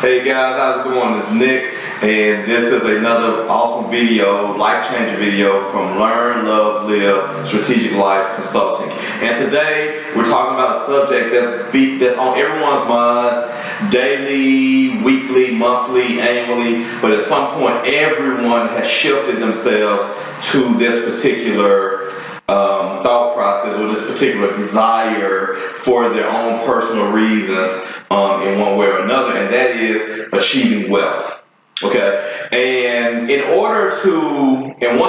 Hey guys, how's it going? It's Nick, and this is another awesome video, life-changing video from Learn, Love, Live Strategic Life Consulting. And today we're talking about a subject that's on everyone's minds daily, weekly, monthly, annually, but at some point everyone has shifted themselves to this particular thought process or this particular desire for their own personal reasons in one way or another, and that is achieving wealth. Okay, and one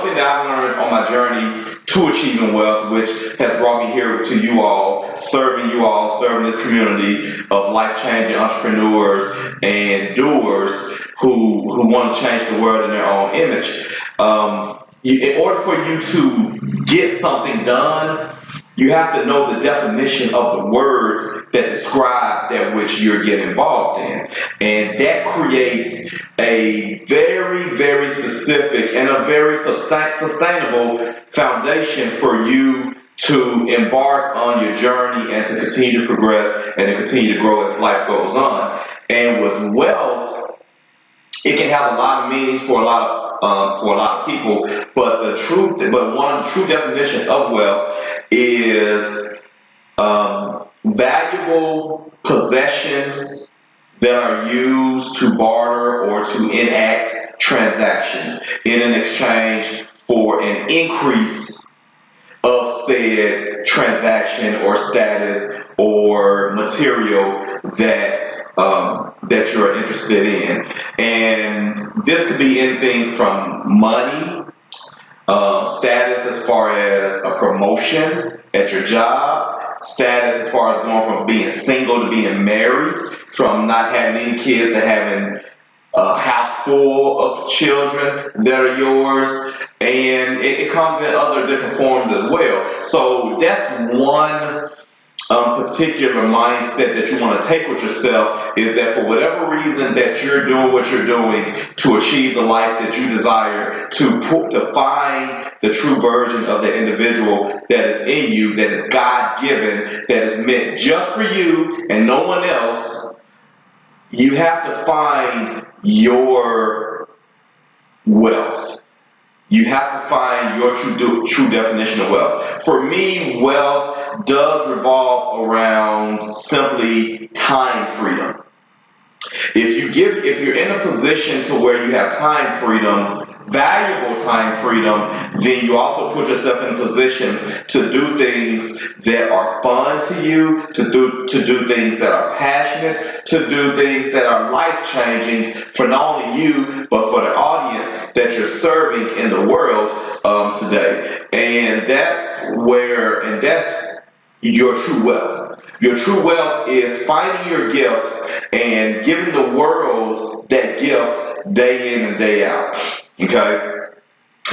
thing that I've learned on my journey to achieving wealth, which has brought me here to you all, serving this community of life-changing entrepreneurs and doers who want to change the world in their own image. In order for you to get something done, you have to know the definition of the words that describe that which you're getting involved in. And that creates a very, very specific and a very sustainable foundation for you to embark on your journey and to continue to progress and to continue to grow as life goes on. And with wealth, it can have a lot of meanings for a lot of people, but one of the true definitions of wealth is valuable possessions that are used to barter or to enact transactions in an exchange for an increase of said transaction or status or material that you're interested in. And this could be anything from money, status as far as a promotion at your job, status as far as going from being single to being married, from not having any kids to having a house full of children that are yours, and it comes in other different forms as well. So that's one particular mindset that you want to take with yourself, is that for whatever reason that you're doing what you're doing to achieve the life that you desire, to find the true version of the individual that is in you, that is God-given, that is meant just for you and no one else, you have to find your wealth. You have to find your true definition of wealth. For me, wealth does revolve around simply time freedom. If you're in a position to where you have time freedom, valuable time freedom, then you also put yourself in a position to do things that are fun to you, to do things that are passionate, to do things that are life-changing for not only you, but for the audience that you're serving in the world today. And that's your true wealth. Your true wealth is finding your gift and giving the world that gift day in and day out. Okay?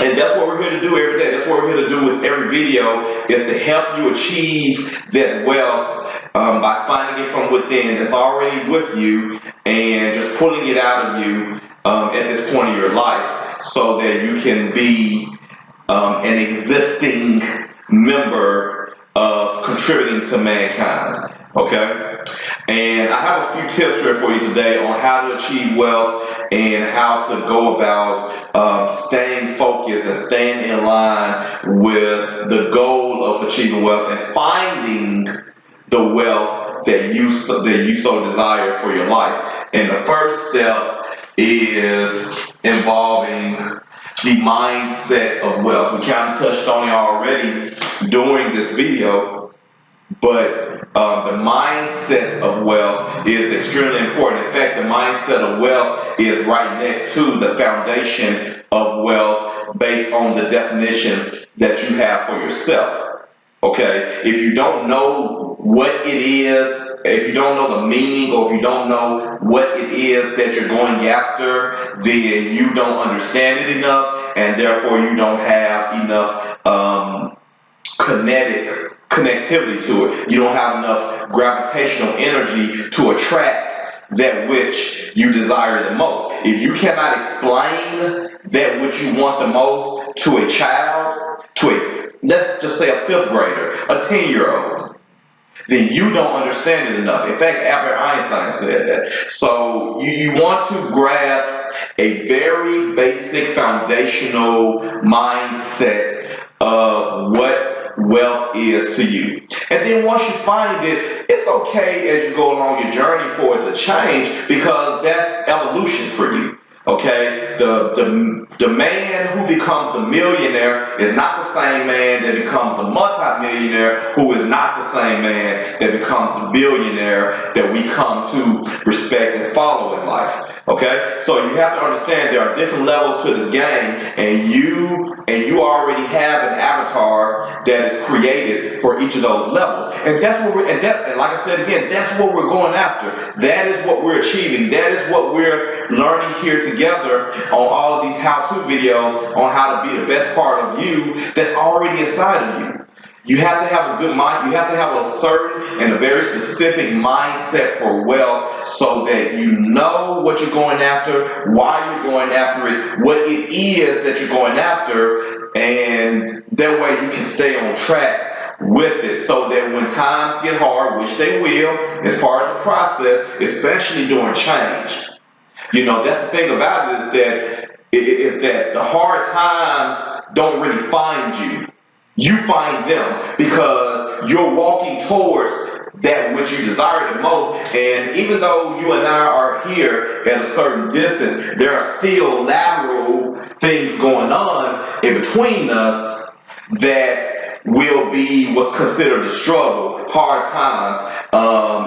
And that's what we're here to do every day. That's what we're here to do with every video, is to help you achieve that wealth by finding it from within that's already with you and just pulling it out of you at this point in your life, so that you can be an existing member of contributing to mankind. Okay? And I have a few tips here for you today on how to achieve wealth and how to go about staying focused and staying in line with the goal of achieving wealth and finding the wealth that you so desire for your life. And the first step is involving the mindset of wealth. We kind of touched on it already during this video, but the mindset of wealth is extremely important. In fact, the mindset of wealth is right next to the foundation of wealth based on the definition that you have for yourself. Okay? If you don't know what it is, if you don't know the meaning, or if you don't know what it is that you're going after, then you don't understand it enough, and therefore you don't have enough connectivity to it. You don't have enough gravitational energy to attract that which you desire the most. If you cannot explain that which you want the most to a child, let's just say a 5th grader, a 10-year-old, then you don't understand it enough. In fact, Albert Einstein said that. So you want to grasp a very basic foundational mindset of what wealth is to you. And then once you find it, it's okay as you go along your journey for it to change, because that's evolution for you. Okay, the man who becomes the millionaire is not the same man that becomes the multi-millionaire, who is not the same man that becomes the billionaire that we come to respect and follow in life. Okay, so you have to understand there are different levels to this game, and you already have an avatar that is created for each of those levels, and that's what we're and like I said again, that's what we're going after. That is what we're achieving. That is what we're learning here together on all of these how-to videos on how to be the best part of you that's already inside of you. You have to have a good mind. You have to have a certain and a very specific mindset for wealth, so that you know what you're going after, why you're going after it, what it is that you're going after, and that way you can stay on track with it, so that when times get hard, which they will, it's part of the process, especially during change. You know, that's the thing about it, is that the hard times don't really find you. You find them, because you're walking towards that which you desire the most. And even though you and I are here at a certain distance, there are still lateral things going on in between us that will be what's considered a struggle, hard times,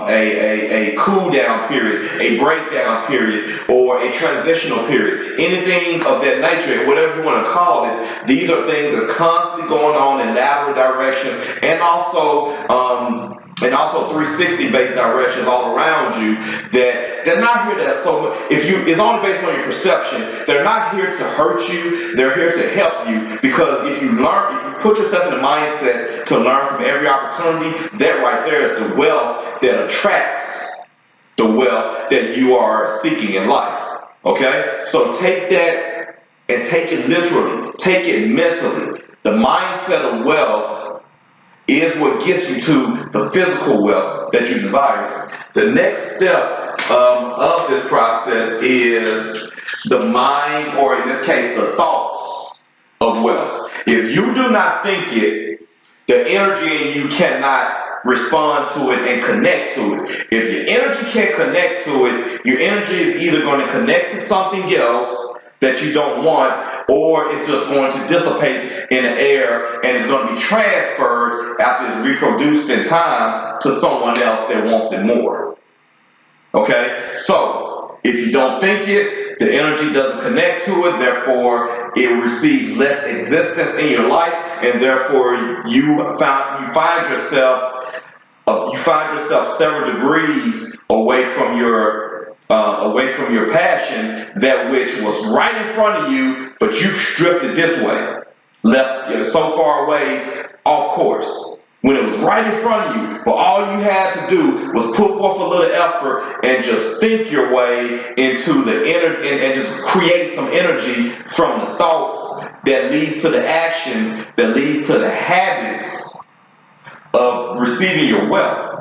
a cool down period, a breakdown period, or a transitional period, anything of that nature, whatever you want to call it. These are things that's constantly going on in lateral directions, and also 360 based directions all around you, that they're not here to, so it's only based on your perception. They're not here to hurt you, they're here to help you, because if you put yourself in the mindset to learn from every opportunity, that right there is the wealth that attracts the wealth that you are seeking in life. Okay? So take that and take it literally, take it mentally. The mindset of wealth is what gets you to the physical wealth that you desire. The next step of this process is the mind, or in this case, the thoughts of wealth. If you do not think it, the energy in you cannot respond to it and connect to it. If your energy can't connect to it, your energy is either going to connect to something else that you don't want, or it's just going to dissipate in the air and it's going to be transferred after it's reproduced in time to someone else that wants it more. Okay? So, if you don't think it, the energy doesn't connect to it, therefore it receives less existence in your life, and therefore you find yourself several degrees away from your passion, that which was right in front of you, but you've drifted this way, left so far away off course, when it was right in front of you, but all you had to do was put forth a little effort and just think your way into the energy, and just create some energy from the thoughts that leads to the actions, that leads to the habits of receiving your wealth.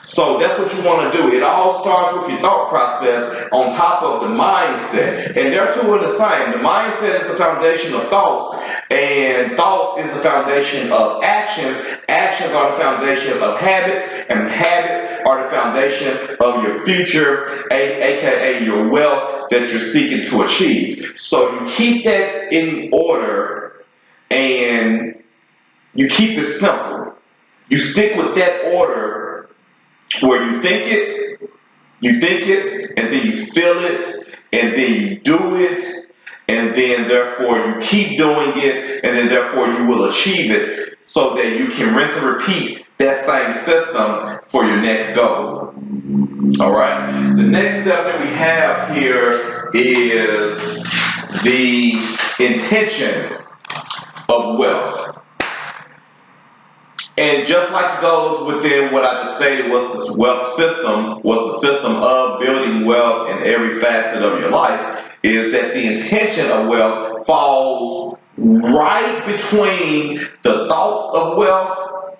So that's what you want to do. It all starts with your thought process on top of the mindset. And they're two are the same. The mindset is the foundation of thoughts, and thoughts is the foundation of actions. Actions are the foundations of habits, and habits are the foundation of your future, aka your wealth that you're seeking to achieve. So you keep that in order, and you keep it simple. You stick with that order, where you think it, and then you feel it, and then you do it, and then therefore you keep doing it, and then therefore you will achieve it, so that you can rinse and repeat that same system for your next goal. All right. The next step that we have here is the intention of wealth. And just like it goes within what I just stated was this wealth system, was the system of building wealth in every facet of your life, is that the intention of wealth falls right between the thoughts of wealth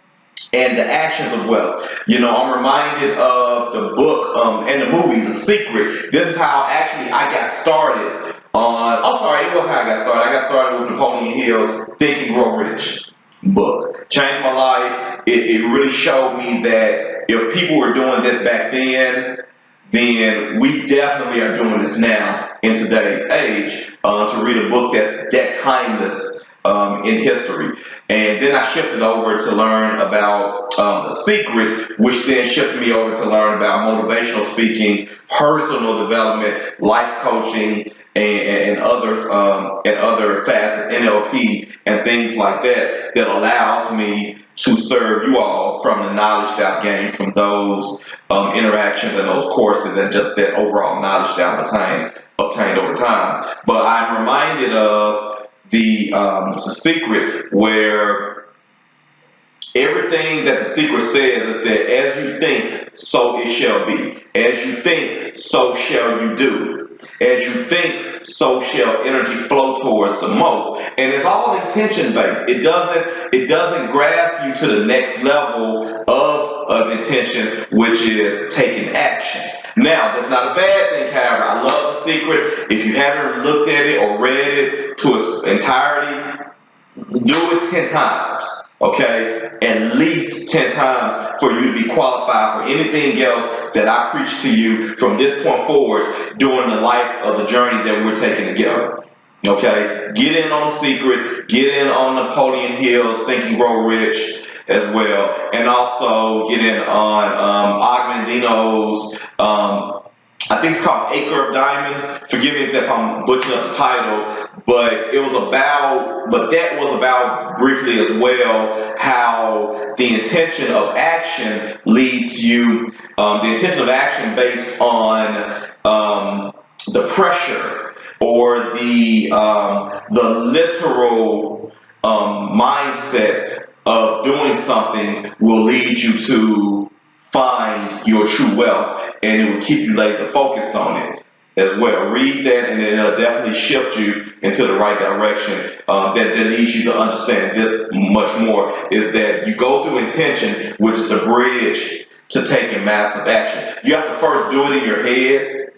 and the actions of wealth. You know, I'm reminded of the book and the movie, The Secret. This is how actually I got started on, I'm sorry, it wasn't how I got started. I got started with Napoleon Hill's Think and Grow Rich book. Changed my life. It really showed me that if people were doing this back then we definitely are doing this now in today's age, to read a book that's that timeless in history. And then I shifted over to learn about The Secret, which then shifted me over to learn about motivational speaking, personal development, life coaching, and other facets, NLP, and things like that, that allows me to serve you all from the knowledge that I've gained from those interactions and those courses, and just that overall knowledge that I've obtained over time. But I'm reminded of the Secret, where everything that The Secret says is that as you think, so it shall be. As you think, so shall you do. As you think, so shall energy flow towards the most. And it's all intention based. It doesn't grasp you to the next level of intention, which is taking action. Now, that's not a bad thing, however. I love The Secret. If you haven't looked at it or read it to its entirety, do it 10 times, okay? At least 10 times for you to be qualified for anything else that I preach to you from this point forward during the life of the journey that we're taking together, okay? Get in on The Secret, get in on Napoleon Hill's Think and Grow Rich as well, and also get in on Og Mandino's, I think it's called Acre of Diamonds. Forgive me if I'm butchering up the title, but that was about briefly as well how the intention of action leads you, the intention of action based on the pressure or the literal mindset of doing something will lead you to find your true wealth, and it will keep you laser focused on it as well. Read that, and it'll definitely shift you into the right direction. That leads you to understand this much more, is that you go through intention, which is the bridge to taking massive action. You have to first do it in your head,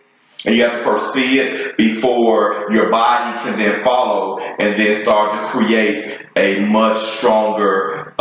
and you have to first see it before your body can then follow and then start to create a much stronger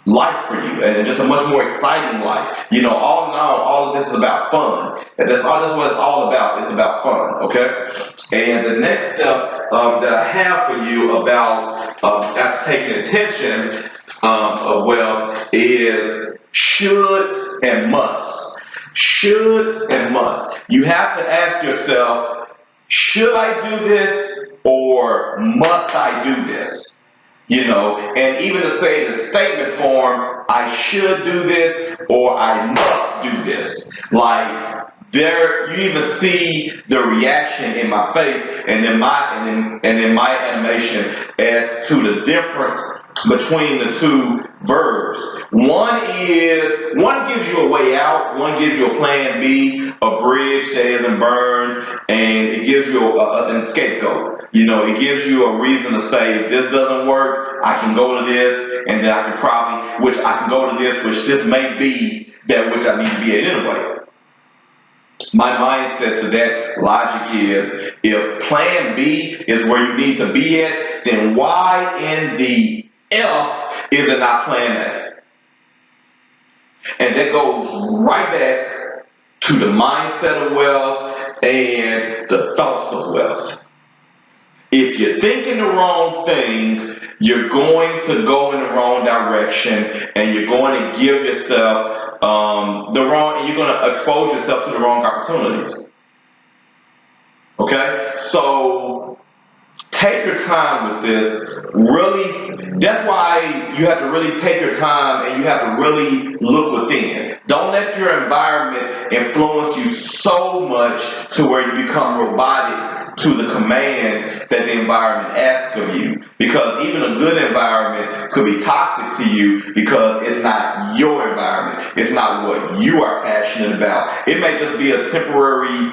life for you, and just a much more exciting life. You know, all in all of this is about fun. And that's what it's all about. It's about fun, okay? And the next step that I have for you about after taking attention of wealth is shoulds and musts. Shoulds and musts. You have to ask yourself, should I do this or must I do this? You know, and even to say in the statement form, I should do this or I must do this. Like, there, you even see the reaction in my face and in my animation as to the difference between the two verbs. One gives you a way out, one gives you a plan B, a bridge that isn't burned, and it gives you an scapegoat. You know, it gives you a reason to say, if this doesn't work, I can go to this, and then I can go to this, which this may be that which I need to be at anyway. My mindset to that logic is, if plan B is where you need to be at, then why in the F is it not plan A? And that goes right back to the mindset of wealth and the thoughts of wealth. If you're thinking the wrong thing, you're going to go in the wrong direction, and you're going to give yourself you're going to expose yourself to the wrong opportunities. Okay? So take your time with this. Really, that's why you have to really take your time, and you have to really look within. Don't let your environment influence you so much to where you become robotic to the commands that the environment asks of you. Because even a good environment could be toxic to you because it's not your environment. It's not what you are passionate about. It may just be a temporary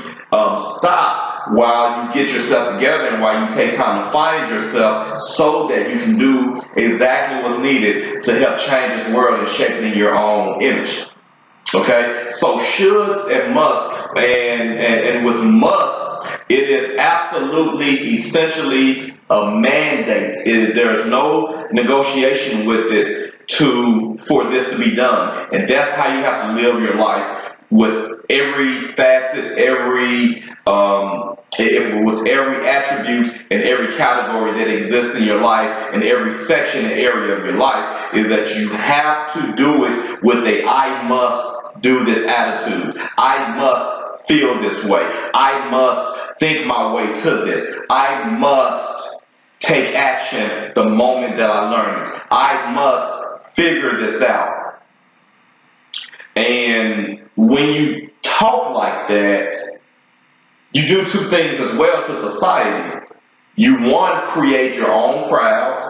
stop while you get yourself together and while you take time to find yourself so that you can do exactly what's needed to help change this world and shape it in your own image. Okay? So shoulds and musts, and with musts, it is absolutely, essentially a mandate. There's no negotiation with it for this to be done. And that's how you have to live your life, with every facet, with every attribute and every category that exists in your life, and every section and area of your life, is that you have to do it with a I must do this attitude. I must feel this way. I must think my way to this. I must take action the moment that I learn it. I must figure this out. And when you talk like that, you do two things as well to society. You, one, create your own crowd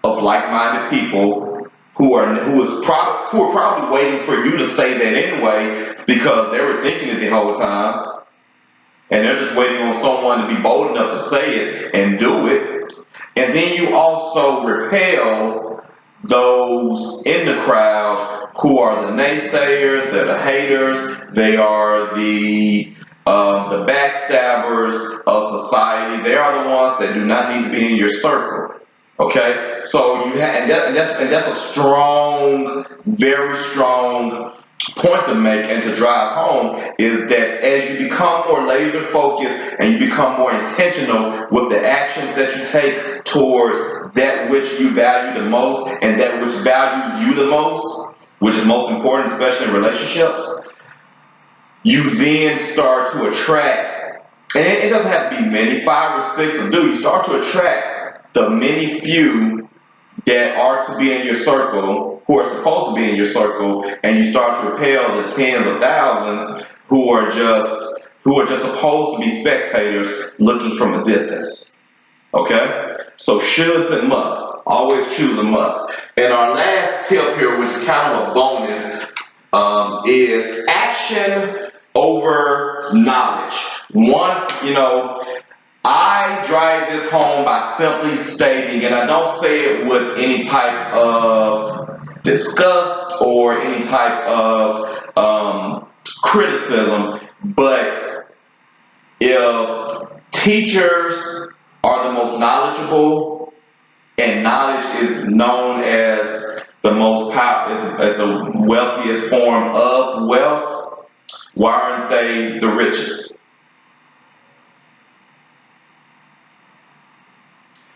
of like-minded people who are probably waiting for you to say that anyway, because they were thinking it the whole time, and they're just waiting on someone to be bold enough to say it and do it. And then you also repel those in the crowd who are the naysayers, they're the haters, they are the backstabbers of society. They are the ones that do not need to be in your circle. Okay, so that's a strong, very strong point to make and to drive home, is that as you become more laser focused and you become more intentional with the actions that you take towards that which you value the most and that which values you the most, which is most important, especially in relationships, you then start to attract, and it doesn't have to be many, 5 or 6 or do, you start to attract the many few that are to be in your circle, who are supposed to be in your circle, and you start to repel the tens of thousands who are just supposed to be spectators looking from a distance. Okay? So shoulds and musts. Always choose a must. And our last tip here, which is kind of a bonus, is action over knowledge. One, I drive this home by simply stating, and I don't say it with any type of disgust or any type of criticism, but if teachers are the most knowledgeable, and knowledge is known as the most as the wealthiest form of wealth, why aren't they the richest?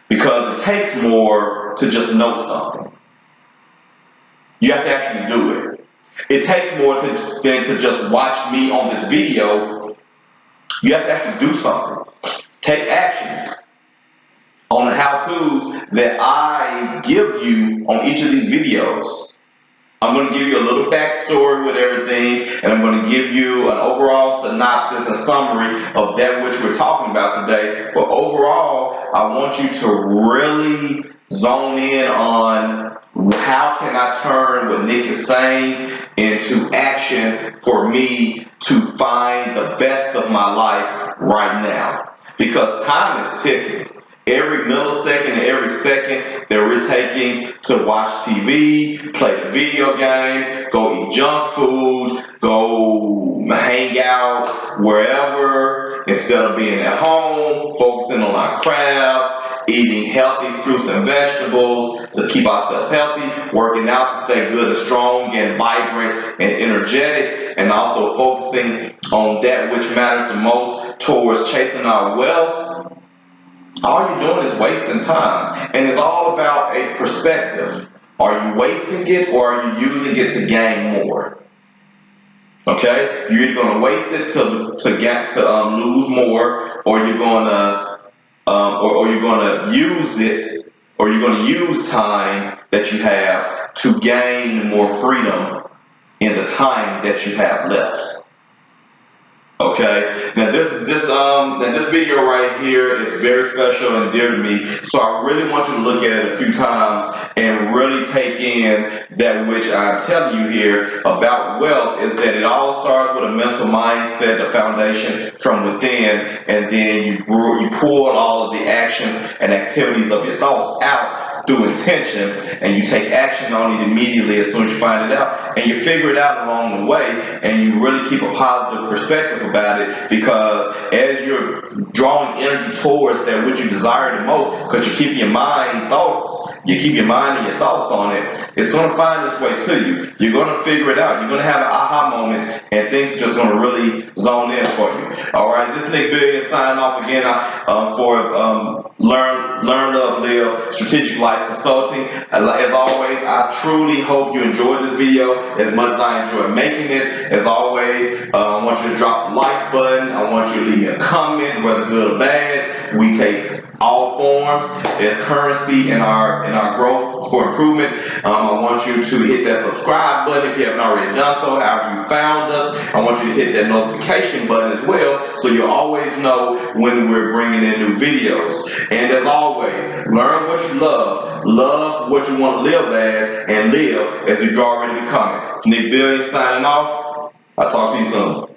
Because it takes more to just know something. You have to actually do it. It takes more than to just watch me on this video. You have to actually do something. Take action on the how-tos that I give you on each of these videos. I'm going to give you a little backstory with everything, and I'm going to give you an overall synopsis and summary of that which we're talking about today. But overall, I want you to really zone in on how can I turn what Nick is saying into action for me to find the best of my life right now. Because time is ticking. Every millisecond and every second that we're taking to watch TV, play the video games, go eat junk food, go hang out wherever, instead of being at home, focusing on our craft, eating healthy fruits and vegetables to keep ourselves healthy, working out to stay good and strong and vibrant and energetic, and also focusing on that which matters the most towards chasing our wealth. All you're doing is wasting time. And it's all about a perspective. Are you wasting it, or are you using it to gain more? Okay? You're either going to waste it to lose more, or you're going to or you're going to use it, or you're going to use time that you have to gain more freedom in the time that you have left. Okay. Now this video right here is very special and dear to me. So I really want you to look at it a few times and really take in that which I'm telling you here about wealth is that it all starts with a mental mindset, a foundation from within, and then you pull all of the actions and activities of your thoughts out through intention, and you take action on it immediately as soon as you find it out, and you figure it out along the way, and you really keep a positive perspective about it, because as you're drawing energy towards that which you desire the most, because you keep your mind and your thoughts on it, it's going to find its way to you. You're going to figure it out. You're going to have an aha moment, and things are just going to really zone in for you. All right, this is Nick Billion signing off again for Learn, Love, Live Strategic Life Consulting. As always, I truly hope you enjoyed this video as much as I enjoyed making it. As always, I want you to drop the like button. I want you to leave me a comment, whether good or bad. We take all forms as currency in our growth for improvement. I want you to hit that subscribe button if you haven't already done so. However you found us, I want you to hit that notification button as well, so you'll always know when we're bringing in new videos. And as always, learn what you love what you want to live as, and live as you've already becoming. It's Nick Billion signing off. I'll talk to you soon.